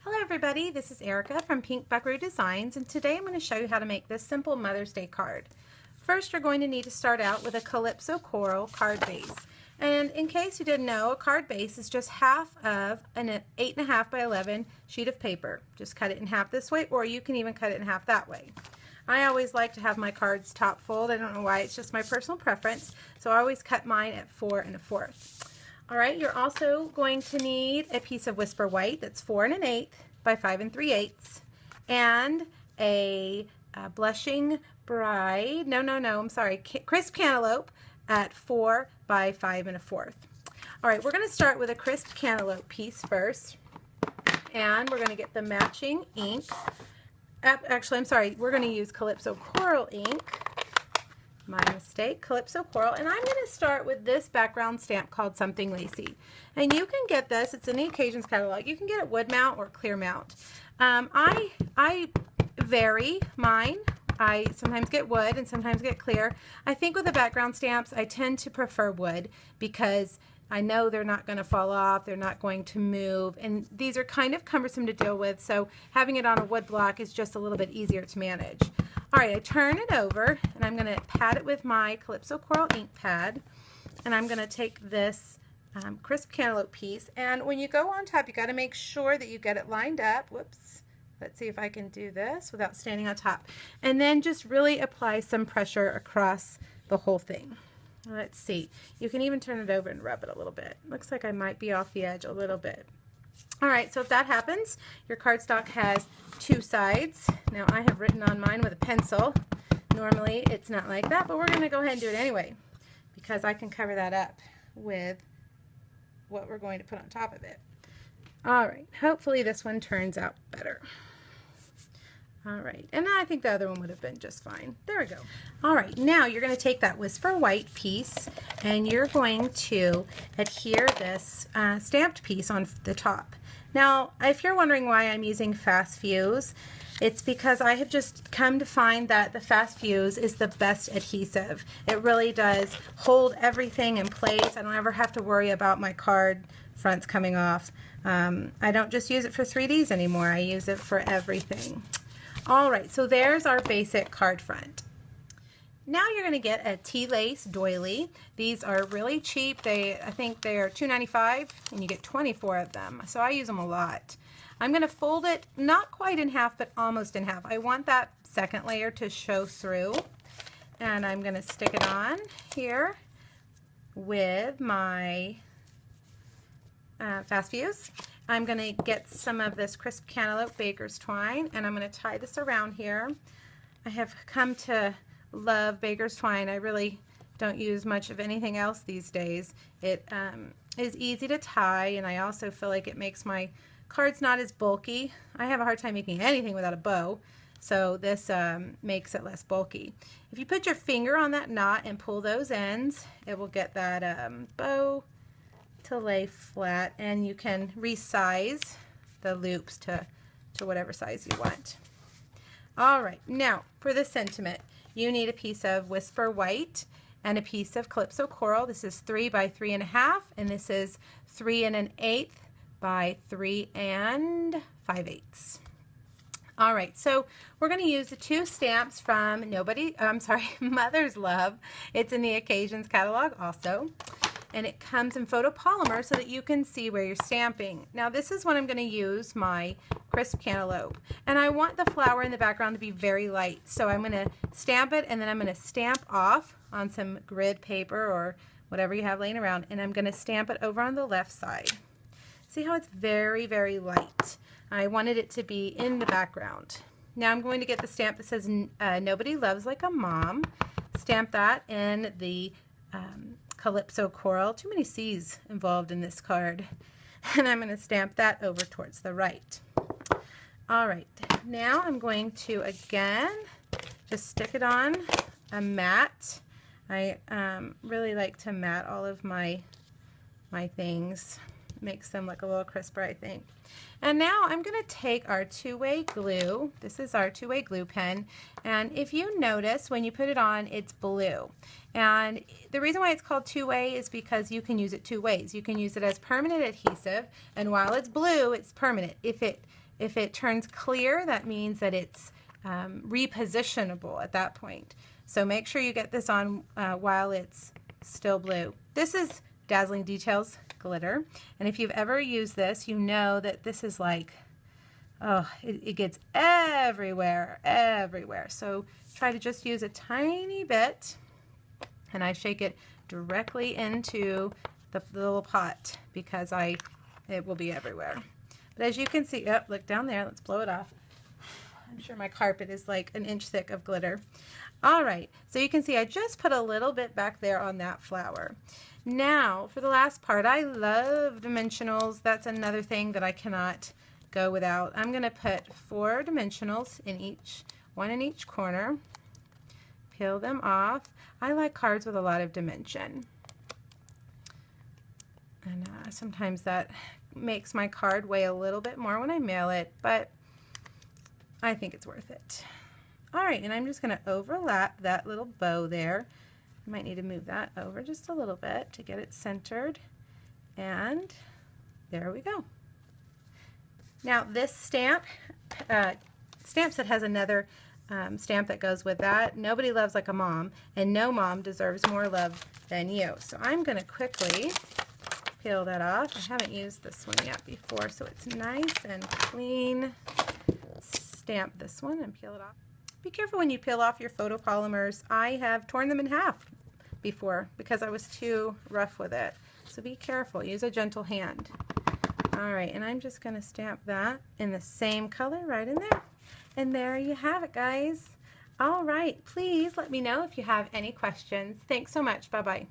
Hello everybody, this is Erica from Pink Buckaroo Designs, and today I'm going to show you how to make this simple Mother's Day card. First, you're going to need to start out with a Calypso Coral card base. And in case you didn't know, a card base is just half of an 8.5 by 11 sheet of paper. Just cut it in half this way, or you can even cut it in half that way. I always like to have my cards top fold. I don't know why, it's just my personal preference. So I always cut mine at 4 1/4. All right, you're also going to need a piece of Whisper White that's 4 1/8 by 5 3/8, and a Blushing Bride, Crisp Cantaloupe at 4 by 5 1/4. All right, we're going to start with a crisp cantaloupe piece first, and we're going to get the matching ink. Actually, I'm sorry, we're going to use Calypso Coral ink. My mistake, Calypso Coral, and I'm going to start with this background stamp called Something Lacy. And you can get this, it's in the Occasions catalog. You can get it wood mount or clear mount. I vary mine. I sometimes get wood and sometimes get clear. I think with the background stamps, I tend to prefer wood because I know they're not going to fall off, they're not going to move, and these are kind of cumbersome to deal with, so having it on a wood block is just a little bit easier to manage. All right, I turn it over, and I'm going to pat it with my Calypso Coral ink pad, and I'm going to take this crisp cantaloupe piece, and when you go on top, you got to make sure that you get it lined up. Whoops. Let's see if I can do this without standing on top. And then just really apply some pressure across the whole thing. Let's see. You can even turn it over and rub it a little bit. Looks like I might be off the edge a little bit. All right, so if that happens, your cardstock has two sides. Now I have written on mine with a pencil. Normally it's not like that, but we're going to go ahead and do it anyway because I can cover that up with what we're going to put on top of it. All right, hopefully this one turns out better. All right, and I think the other one would have been just fine. There we go. All right, now you're going to take that Whisper White piece and you're going to adhere this stamped piece on the top. Now, if you're wondering why I'm using Fast Fuse, it's because I have just come to find that the Fast Fuse is the best adhesive. It really does hold everything in place. I don't ever have to worry about my card fronts coming off. I don't just use it for 3Ds anymore. I use it for everything. All right, so there's our basic card front. Now you're going to get a T-Lace doily. These are really cheap. I think they're $2.95 and you get 24 of them. So I use them a lot. I'm going to fold it not quite in half, but almost in half. I want that second layer to show through. And I'm going to stick it on here with my Fast Fuse. I'm going to get some of this crisp cantaloupe baker's twine, and I'm going to tie this around here. I have come to love baker's twine. I really don't use much of anything else these days. It is easy to tie, and I also feel like it makes my cards not as bulky. I have a hard time making anything without a bow, so this makes it less bulky. If you put your finger on that knot and pull those ends, it will get that bow to lay flat, and you can resize the loops to whatever size you want. All right, now for the sentiment, you need a piece of Whisper White and a piece of Calypso Coral. This is 3 by 3 1/2, and this is 3 1/8 by 3 5/8. All right, so we're going to use the two stamps from Mother's Love. It's in the Occasions catalog also. And it comes in photopolymer so that you can see where you're stamping. Now this is when I'm going to use my crisp cantaloupe. And I want the flower in the background to be very light. So I'm going to stamp it, and then I'm going to stamp off on some grid paper or whatever you have laying around. And I'm going to stamp it over on the left side. See how it's very, very light. I wanted it to be in the background. Now I'm going to get the stamp that says Nobody Loves Like a Mom. Stamp that in the Calypso Coral. Too many C's involved in this card. And I'm going to stamp that over towards the right. All right, now I'm going to again just stick it on a mat. I really like to mat all of my things. Makes them look a little crisper, I think. And now I'm going to take our two-way glue. This is our two-way glue pen, and if you notice when you put it on, it's blue. And the reason why it's called two-way is because you can use it two ways. You can use it as permanent adhesive, and while it's blue, it's permanent. If it If it turns clear, that means that it's repositionable at that point. So make sure you get this on while it's still blue. This is Dazzling Details glitter, and if you've ever used this, you know that this is like, oh, it gets everywhere, everywhere. So try to just use a tiny bit, and I shake it directly into the little pot because it will be everywhere. But as you can see, oh, look down there, let's blow it off. I'm sure my carpet is like an inch thick of glitter. All right, so you can see I just put a little bit back there on that flower. Now, for the last part, I love dimensionals. That's another thing that I cannot go without. I'm going to put 4 dimensionals in each, one in each corner. Peel them off. I like cards with a lot of dimension. And sometimes that makes my card weigh a little bit more when I mail it, but I think it's worth it. All right, and I'm just going to overlap that little bow there. You might need to move that over just a little bit to get it centered. And there we go. Now this stamp set has another stamp that goes with that. Nobody loves like a mom, and no mom deserves more love than you. So I'm going to quickly peel that off. I haven't used this one yet before, so it's nice and clean. Stamp this one and peel it off. Be careful when you peel off your photopolymers. I have torn them in half before because I was too rough with it. So be careful. Use a gentle hand. All right, and I'm just going to stamp that in the same color right in there. And there you have it, guys. All right, please let me know if you have any questions. Thanks so much. Bye-bye.